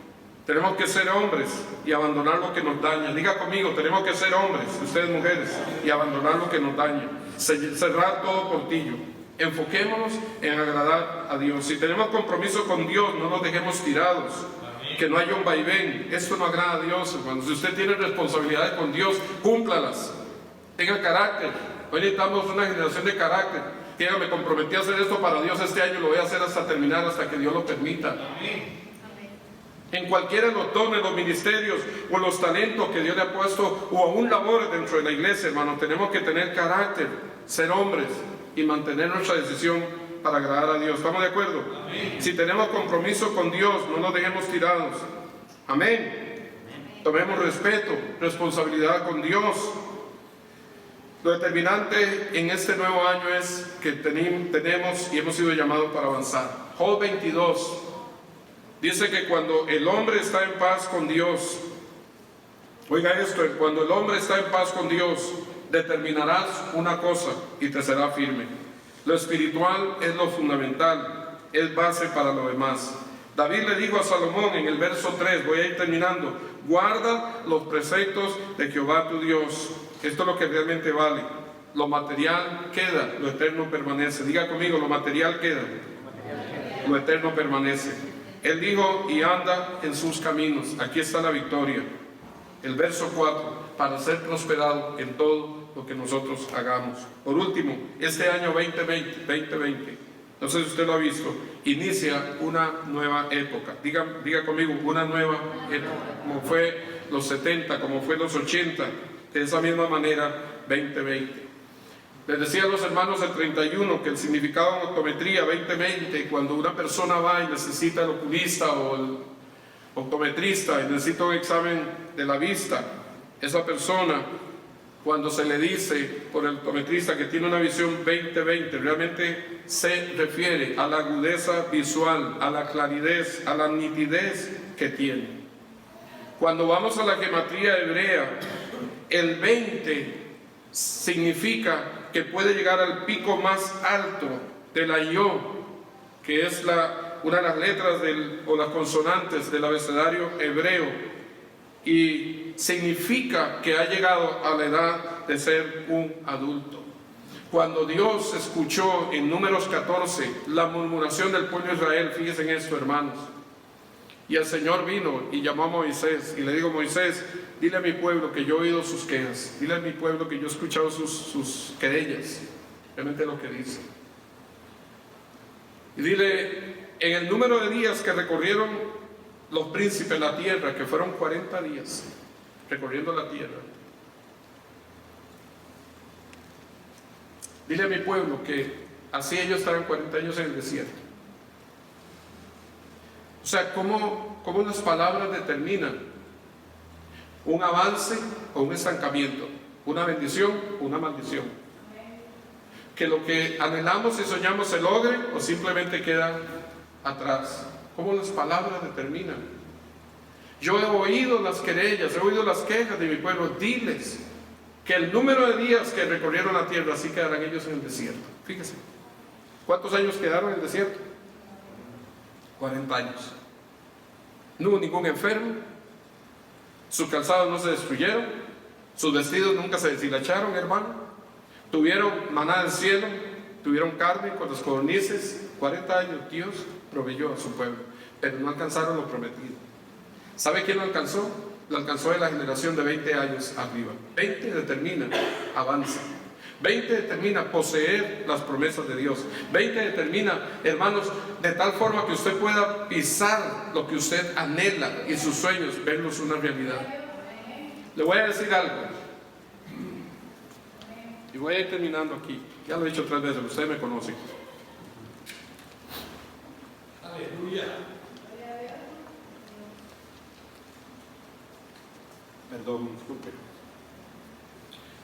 Tenemos que ser hombres y abandonar lo que nos daña. Diga conmigo, tenemos que ser hombres, ustedes mujeres, y abandonar lo que nos daña. Cerrar todo portillo. Enfoquémonos en agradar a Dios. Si tenemos compromiso con Dios, no nos dejemos tirados. Que no haya un vaivén. Esto no agrada a Dios, hermano. Si usted tiene responsabilidades con Dios, cúmplalas. Tenga carácter. Hoy necesitamos una generación de carácter. Diga, me comprometí a hacer esto para Dios este año, lo voy a hacer hasta terminar, hasta que Dios lo permita. Amén. En cualquiera de los dones, los ministerios o los talentos que Dios le ha puesto, o aún labores dentro de la iglesia, hermano, tenemos que tener carácter, ser hombres y mantener nuestra decisión para agradar a Dios. ¿Estamos de acuerdo? Amén. Si tenemos compromiso con Dios, no nos dejemos tirados. Amén. Tomemos respeto, responsabilidad con Dios. Lo determinante en este nuevo año es que tenemos y hemos sido llamados para avanzar. Job 22 dice que cuando el hombre está en paz con Dios, oiga esto, cuando el hombre está en paz con Dios, determinarás una cosa y te será firme. Lo espiritual es lo fundamental, es base para lo demás. David le dijo a Salomón en el verso 3, voy a ir terminando, guarda los preceptos de Jehová tu Dios. Esto es lo que realmente vale. Lo material queda, lo eterno permanece. Diga conmigo, lo material queda, lo eterno permanece. Él dijo, y anda en sus caminos. Aquí está la victoria. El verso 4, para ser prosperado en todo lo que nosotros hagamos. Por último, este año 2020, no sé si usted lo ha visto, inicia una nueva época. Diga conmigo, una nueva época. Como fue los 70, como fue los 80, de esa misma manera 2020. Les decía a los hermanos del 31 que el significado en optometría 2020, cuando una persona va y necesita el oculista o el optometrista y necesita un examen de la vista, esa persona, cuando se le dice por el optometrista que tiene una visión 2020, realmente se refiere a la agudeza visual, a la claridad, a la nitidez que tiene. Cuando vamos a la gematría hebrea, el 20 significa que puede llegar al pico más alto de la Yo, que es la una de las letras o las consonantes del abecedario hebreo y significa que ha llegado a la edad de ser un adulto. Cuando Dios escuchó en Números 14 la murmuración del pueblo de Israel, fíjense en esto, hermanos, y el Señor vino y llamó a Moisés y le dijo: Moisés, dile a mi pueblo que yo he oído sus quejas, dile a mi pueblo que yo he escuchado sus querellas, realmente lo que dice, y dile, en el número de días que recorrieron los príncipes de la tierra, que fueron 40 días recorriendo la tierra, dile a mi pueblo que así ellos estarán 40 años en el desierto. O sea, ¿cómo las palabras determinan un avance o un estancamiento, una bendición o una maldición? Que lo que anhelamos y soñamos se logre o simplemente queda atrás. ¿Cómo las palabras determinan? Yo he oído las querellas, he oído las quejas de mi pueblo. Diles que el número de días que recorrieron la tierra, así quedarán ellos en el desierto. Fíjese, ¿cuántos años quedaron en el desierto? 40 años. No hubo ningún enfermo, sus calzados no se destruyeron, sus vestidos nunca se deshilacharon, hermano. Tuvieron maná del cielo, tuvieron carne con los codornices. 40 años Dios proveyó a su pueblo, pero no alcanzaron lo prometido. ¿Sabe quién lo alcanzó? Lo alcanzó de la generación de 20 años arriba. 20 determina avance. 20 determina poseer las promesas de Dios. 20 determina, hermanos, de tal forma que usted pueda pisar lo que usted anhela y sus sueños, verlos una realidad. Le voy a decir algo, y voy a ir terminando aquí. Ya lo he dicho 3 veces, ustedes me conocen. Aleluya. Perdón, disculpe.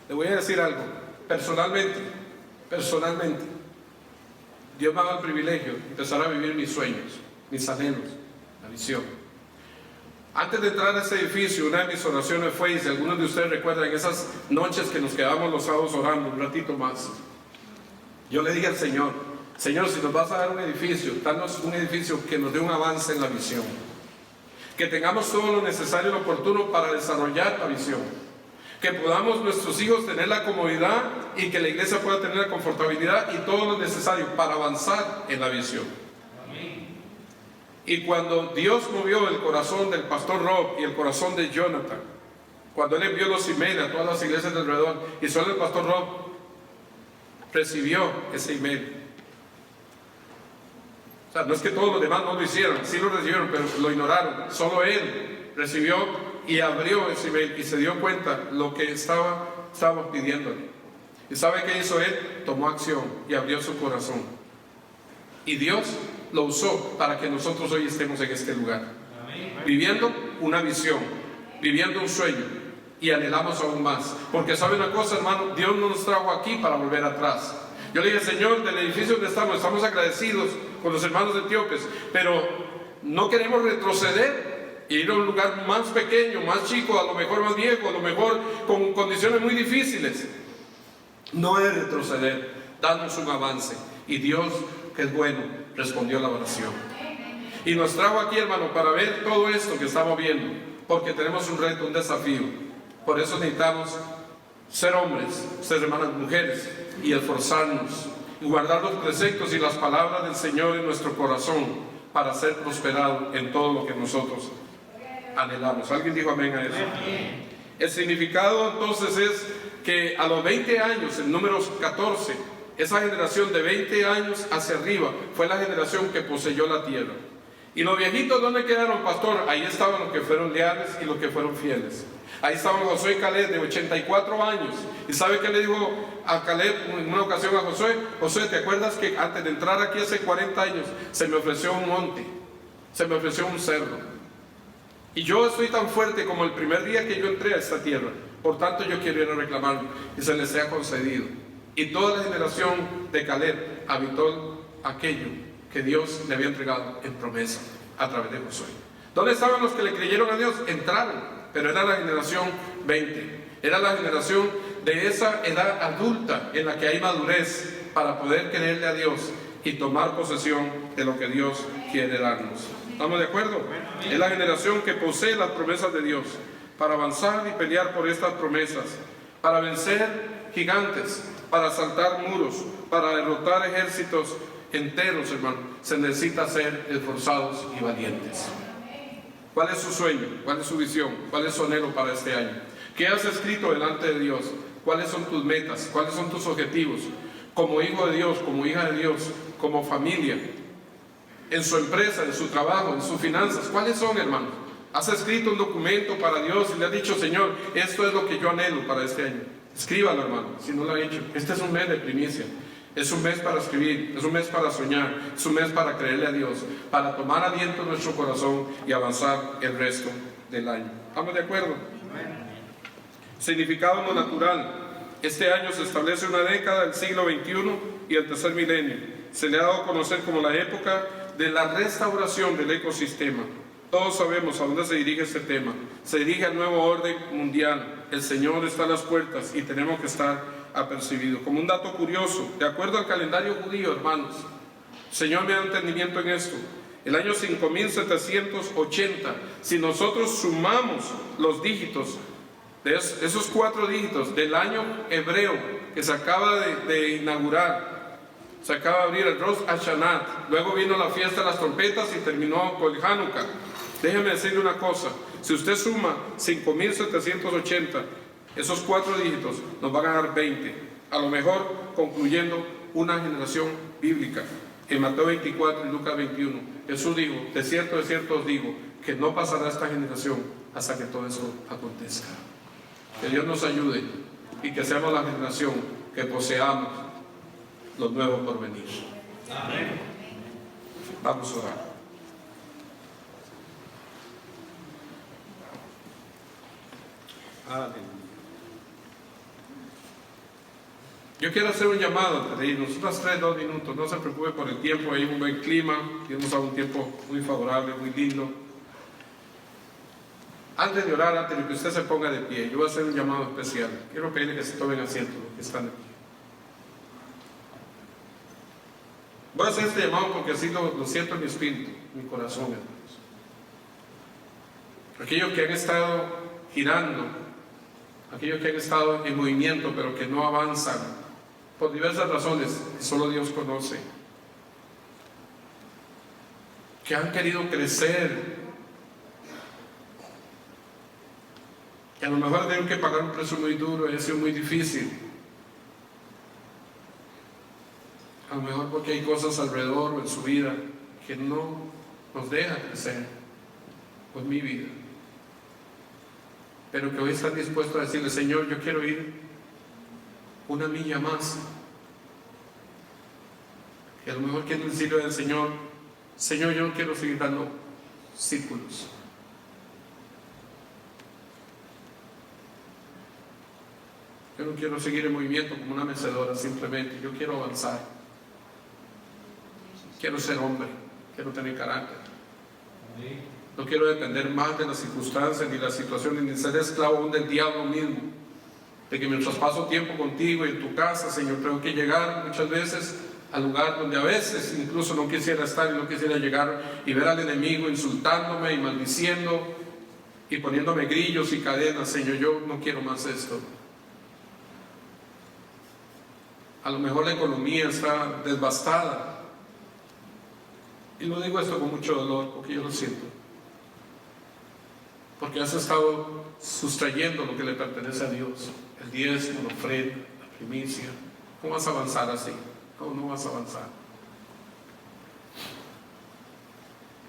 Le voy a decir algo. Personalmente, Dios me ha dado el privilegio de empezar a vivir mis sueños, mis anhelos, la visión. Antes de entrar a ese edificio, una de mis oraciones fue, y si algunos de ustedes recuerdan, esas noches que nos quedamos los sábados orando un ratito más, yo le dije al Señor: Señor, si nos vas a dar un edificio, danos un edificio que nos dé un avance en la visión, que tengamos todo lo necesario y lo oportuno para desarrollar la visión, que podamos nuestros hijos tener la comodidad y que la iglesia pueda tener la confortabilidad y todo lo necesario para avanzar en la visión. Amén. Y cuando Dios movió el corazón del pastor Rob y el corazón de Jonathan, cuando él envió los emails a todas las iglesias de alrededor, y solo el pastor Rob recibió ese email. O sea, no es que todos los demás no lo hicieron, sí lo recibieron, pero lo ignoraron. Solo él recibió y abrió ese email y se dio cuenta lo que estábamos pidiéndole. ¿Y sabe qué hizo él? Tomó acción y abrió su corazón. Y Dios lo usó para que nosotros hoy estemos en este lugar. Amén. Viviendo una visión, viviendo un sueño, y anhelamos aún más. Porque sabe una cosa, hermano, Dios no nos trajo aquí para volver atrás. Yo le dije: Señor, del edificio donde estamos agradecidos con los hermanos etíopes, pero no queremos retroceder e ir a un lugar más pequeño, más chico, a lo mejor más viejo, a lo mejor con condiciones muy difíciles. No es retroceder, danos un avance. Y Dios, que es bueno, respondió la oración. Y nos trajo aquí, hermano, para ver todo esto que estamos viendo, porque tenemos un reto, un desafío. Por eso necesitamos ser hombres, ser hermanas mujeres, y esforzarnos y guardar los preceptos y las palabras del Señor en nuestro corazón para ser prosperados en todo lo que nosotros anhelamos. ¿Alguien dijo amén a eso? Amén. El significado entonces es que a los 20 años, en Números 14, esa generación de 20 años hacia arriba fue la generación que poseyó la tierra. ¿Y los viejitos dónde quedaron, pastor? Ahí estaban los que fueron leales y los que fueron fieles. Ahí estaban Josué y Caleb de 84 años. ¿Y sabe qué le dijo a Caleb en una ocasión a Josué? Josué, ¿te acuerdas que antes de entrar aquí hace 40 años se me ofreció un monte? Se me ofreció un cerro. Y yo estoy tan fuerte como el primer día que yo entré a esta tierra. Por tanto, yo quiero ir a reclamarlo. Y se les sea concedido. Y toda la generación de Caleb habitó aquello que Dios le había entregado en promesa a través de Josué. ¿Dónde estaban los que le creyeron a Dios? Entraron. Pero era la generación 20, era la generación de esa edad adulta en la que hay madurez para poder creerle a Dios y tomar posesión de lo que Dios quiere darnos. ¿Estamos de acuerdo? Es la generación que posee las promesas de Dios para avanzar y pelear por estas promesas, para vencer gigantes, para saltar muros, para derrotar ejércitos enteros, hermano. Se necesita ser esforzados y valientes. ¿Cuál es su sueño? ¿Cuál es su visión? ¿Cuál es su anhelo para este año? ¿Qué has escrito delante de Dios? ¿Cuáles son tus metas? ¿Cuáles son tus objetivos? Como hijo de Dios, como hija de Dios, como familia, en su empresa, en su trabajo, en sus finanzas. ¿Cuáles son, hermano? ¿Has escrito un documento para Dios y le has dicho, Señor, esto es lo que yo anhelo para este año? Escríbalo, hermano, si no lo ha hecho. Este es un mes de primicia. Es un mes para escribir, es un mes para soñar, es un mes para creerle a Dios, para tomar aliento en nuestro corazón y avanzar el resto del año. ¿Estamos de acuerdo? Significado no natural. Este año se establece una década del siglo XXI y el tercer milenio. Se le ha dado a conocer como la época de la restauración del ecosistema. Todos sabemos a dónde se dirige este tema. Se dirige al nuevo orden mundial. El Señor está a las puertas y tenemos que estar apercibidos. Como un dato curioso, de acuerdo al calendario judío, hermanos, el Señor me da entendimiento en esto. El año 5780, si nosotros sumamos los dígitos, de esos 4 dígitos del año hebreo que se acaba de inaugurar, se acaba de abrir el Rosh Hashanah, luego vino la fiesta de las trompetas y terminó con el Hanukkah. Déjeme decirle una cosa, si usted suma 5780, esos 4 dígitos nos van a dar 20, a lo mejor concluyendo una generación bíblica. En Mateo 24 y Lucas 21, Jesús dijo, de cierto os digo, que no pasará esta generación hasta que todo eso acontezca. Que Dios nos ayude y que seamos la generación que poseamos los nuevos por venir. Amén. Vamos a orar. Aleluya. Yo quiero hacer un llamado antes de irnos, unos 2 minutos, no se preocupe por el tiempo, hay un buen clima, tenemos un tiempo muy favorable, muy lindo. Antes de orar, antes de que usted se ponga de pie, yo voy a hacer un llamado especial. Quiero pedirle que se tomen asiento los que están aquí. Voy a hacer este llamado porque así lo siento en mi espíritu, en mi corazón, hermanos. Aquellos que han estado girando, aquellos que han estado en movimiento pero que no avanzan por diversas razones que solo Dios conoce, que han querido crecer, que a lo mejor tienen que pagar un precio muy duro y ha sido muy difícil. A lo mejor porque hay cosas alrededor o en su vida que no nos dejan crecer, pues mi vida. Pero que hoy están dispuestos a decirle, Señor, yo quiero ir una milla más. Y a lo mejor quiero decirle al Señor, Señor, yo no quiero seguir dando círculos. Yo no quiero seguir en movimiento como una mecedora simplemente. Yo quiero avanzar. Quiero ser hombre. Quiero tener carácter. No quiero depender más de las circunstancias ni las situaciones, ni ser esclavo aún del diablo mismo. De que mientras paso tiempo contigo y en tu casa, Señor, tengo que llegar muchas veces al lugar donde a veces incluso no quisiera estar y no quisiera llegar y ver al enemigo insultándome y maldiciendo y poniéndome grillos y cadenas. Señor, yo no quiero más esto. A lo mejor la economía está devastada. Y no digo esto con mucho dolor, porque yo lo siento. Porque has estado sustrayendo lo que le pertenece a Dios. El diezmo, la ofrenda, la primicia. ¿Cómo vas a avanzar así? ¿Cómo no vas a avanzar?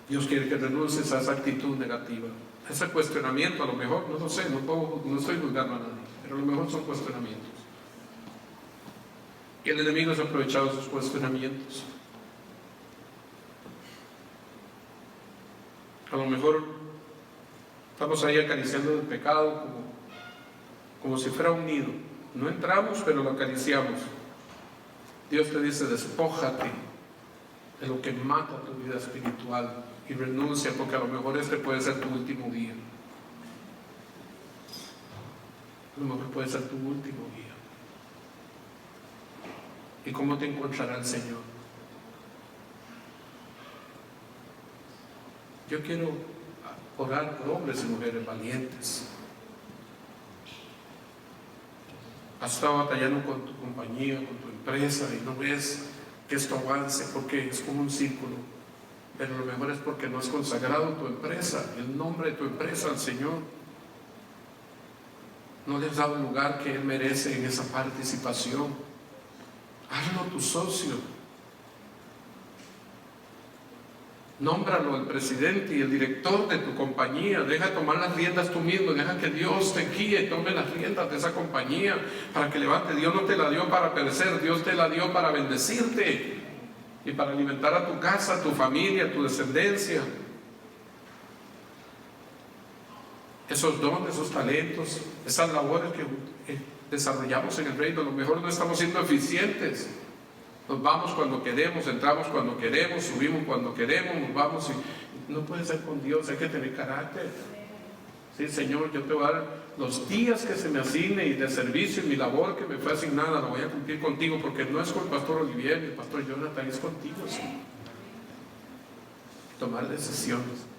Dios quiere que renuncies a esa actitud negativa. A ese cuestionamiento, a lo mejor, no lo sé, no estoy juzgando a nadie, pero a lo mejor son cuestionamientos. Y el enemigo se ha aprovechado de sus cuestionamientos. A lo mejor estamos ahí acariciando el pecado como si fuera un nido. No entramos, pero lo acariciamos. Dios te dice, despójate de lo que mata tu vida espiritual y renuncia, porque a lo mejor este puede ser tu último día. A lo mejor puede ser tu último día. ¿Y cómo te encontrará el Señor? Yo quiero orar por hombres y mujeres valientes. Has estado batallando con tu compañía, con tu empresa, y no ves que esto avance porque es como un círculo. Pero lo mejor es porque no has consagrado tu empresa, el nombre de tu empresa al Señor. No le has dado el lugar que Él merece en esa participación. Hazlo tu socio. Nómbralo el presidente y el director de tu compañía. Deja de tomar las riendas tú mismo. Deja que Dios te guíe y tome las riendas de esa compañía para que levante. Dios no te la dio para perecer, Dios te la dio para bendecirte y para alimentar a tu casa, a tu familia, a tu descendencia. Esos dones, esos talentos, esas labores que desarrollamos en el reino, a lo mejor no estamos siendo eficientes. Nos vamos cuando queremos, entramos cuando queremos, subimos cuando queremos, nos vamos y no puede ser con Dios, hay que tener carácter. Sí, Señor, yo te voy a dar los días que se me asigne y de servicio y mi labor que me fue asignada, la voy a cumplir contigo, porque no es con el pastor Olivier ni el pastor Jonathan, es contigo, sí. Tomar decisiones.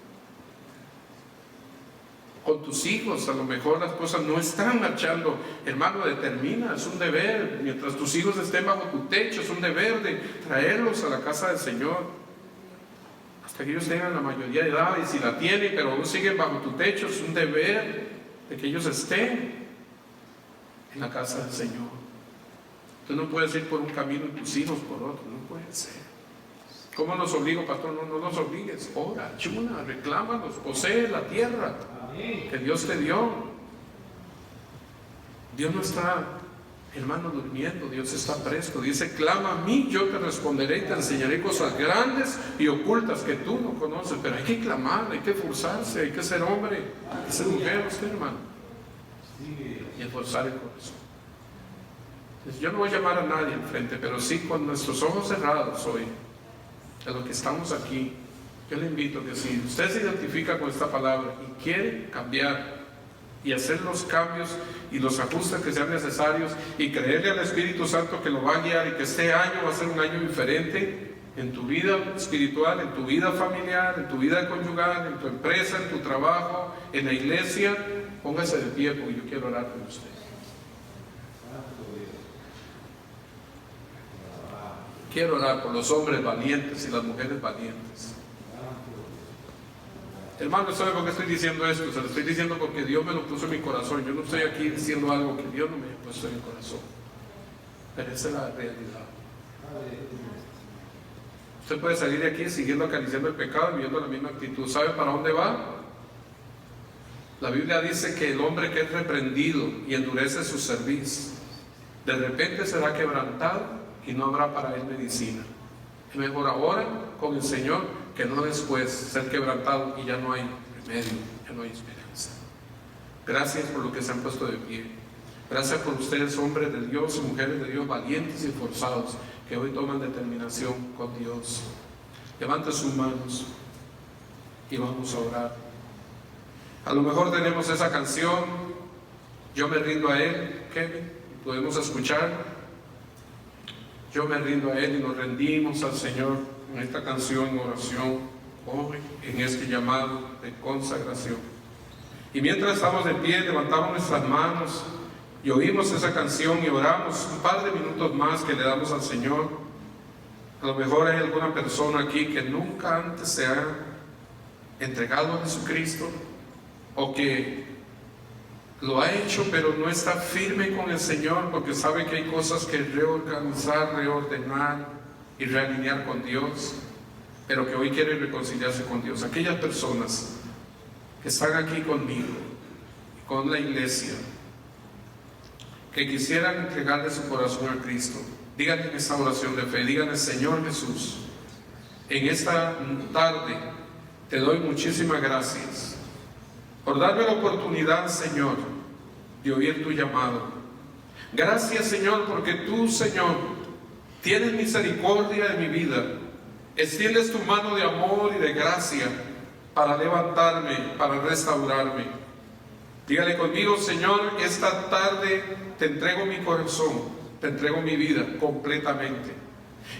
Con tus hijos, a lo mejor las cosas no están marchando. Hermano, determina, es un deber. Mientras tus hijos estén bajo tu techo, es un deber de traerlos a la casa del Señor. Hasta que ellos tengan la mayoría de edad, y si la tienen, pero aún siguen bajo tu techo, es un deber de que ellos estén en la casa del Señor. Tú no puedes ir por un camino y tus hijos por otro, no puede ser. ¿Cómo nos obligo, pastor? No nos obligues. Ora, ayuna, reclámalos, posee la tierra que Dios te dio. Dios no está, hermano, durmiendo, Dios está presto. Dice, clama a mí, yo te responderé y te enseñaré cosas grandes y ocultas que tú no conoces. Pero hay que clamar, hay que esforzarse, hay que ser hombre, hay que ser mujer, usted, hermano, y esforzar el corazón. Entonces, yo no voy a llamar a nadie enfrente, pero sí con nuestros ojos cerrados hoy, de los que estamos aquí, yo le invito a que si usted se identifica con esta palabra y quiere cambiar y hacer los cambios y los ajustes que sean necesarios y creerle al Espíritu Santo que lo va a guiar y que este año va a ser un año diferente en tu vida espiritual, en tu vida familiar, en tu vida conyugal, en tu empresa, en tu trabajo, en la iglesia, póngase de pie porque yo quiero orar con usted. Quiero orar por los hombres valientes y las mujeres valientes. Hermano, ¿sabe por qué estoy diciendo esto? Se lo estoy diciendo porque Dios me lo puso en mi corazón. Yo no estoy aquí diciendo algo que Dios no me ha puesto en el corazón. Pero esa es la realidad. Usted puede salir de aquí siguiendo acariciando el pecado y viviendo la misma actitud. ¿Sabe para dónde va? La Biblia dice que el hombre que es reprendido y endurece su cerviz, de repente será quebrantado y no habrá para él medicina. Es mejor ahora con el Señor que no después ser quebrantado y ya no hay remedio, ya no hay esperanza. Gracias por lo que se han puesto de pie. Gracias por ustedes, hombres de Dios y mujeres de Dios, valientes y esforzados, que hoy toman determinación con Dios. Levante sus manos y vamos a orar. A lo mejor tenemos esa canción, Yo me rindo a Él, Kevin, podemos escuchar. Yo me rindo a Él, y nos rendimos al Señor en esta canción, en oración, hoy, en este llamado de consagración. Y mientras estamos de pie, levantamos nuestras manos y oímos esa canción y oramos un par de minutos más que le damos al Señor. A lo mejor hay alguna persona aquí que nunca antes se ha entregado a Jesucristo, o que lo ha hecho pero no está firme con el Señor porque sabe que hay cosas que reorganizar, reordenar y realinear con Dios, pero que hoy quiere reconciliarse con Dios. Aquellas personas que están aquí conmigo, con la iglesia, que quisieran entregarle su corazón a Cristo, díganle en esta oración de fe, díganle: Señor Jesús, en esta tarde te doy muchísimas gracias por darme la oportunidad, Señor, de oír tu llamado. Gracias, Señor, porque tú, Señor, tienes misericordia de mi vida. Extiendes tu mano de amor y de gracia para levantarme, para restaurarme. Dígale conmigo: Señor, esta tarde te entrego mi corazón, te entrego mi vida completamente.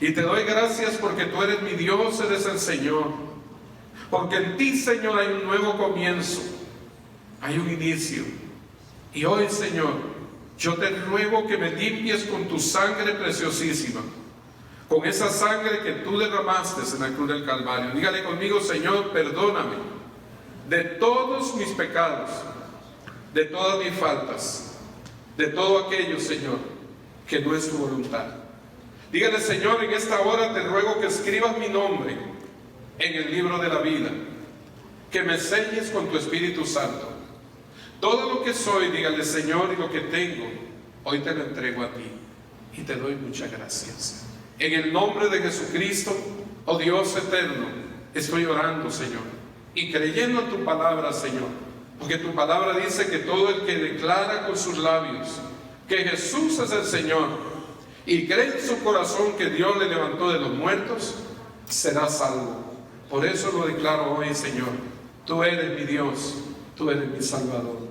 Y te doy gracias porque tú eres mi Dios, eres el Señor. Porque en ti, Señor, hay un nuevo comienzo, hay un inicio. Y hoy, Señor, yo te ruego que me limpies con tu sangre preciosísima, con esa sangre que tú derramaste en la cruz del Calvario. Dígale conmigo: Señor, perdóname de todos mis pecados, de todas mis faltas, de todo aquello, Señor, que no es tu voluntad. Dígale: Señor, en esta hora te ruego que escribas mi nombre en el libro de la vida, que me selles con tu Espíritu Santo. Todo lo que soy, dígale: Señor, y lo que tengo, hoy te lo entrego a ti y te doy muchas gracias. En el nombre de Jesucristo, oh Dios eterno, estoy orando, Señor, y creyendo en tu palabra, Señor, porque tu palabra dice que todo el que declara con sus labios que Jesús es el Señor y cree en su corazón que Dios le levantó de los muertos, será salvo. Por eso lo declaro hoy, Señor: tú eres mi Dios, tú eres mi Salvador.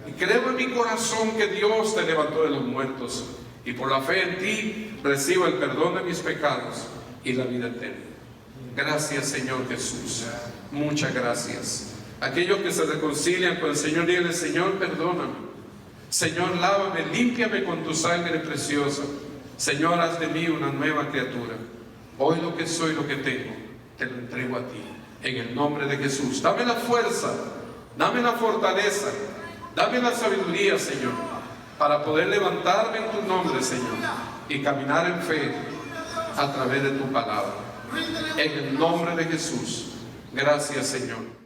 Y creo en mi corazón que Dios te levantó de los muertos, y por la fe en ti recibo el perdón de mis pecados y la vida eterna. Gracias, Señor Jesús, muchas gracias. Aquellos que se reconcilian con el Señor, díganle: Señor, perdóname, Señor, lávame, límpiame con tu sangre preciosa. Señor, haz de mí una nueva criatura. Hoy lo que soy, lo que tengo, te lo entrego a ti, en el nombre de Jesús. Dame la fuerza, dame la fortaleza, dame la sabiduría, Señor, para poder levantarme en tu nombre, Señor, y caminar en fe a través de tu palabra. En el nombre de Jesús. Gracias, Señor.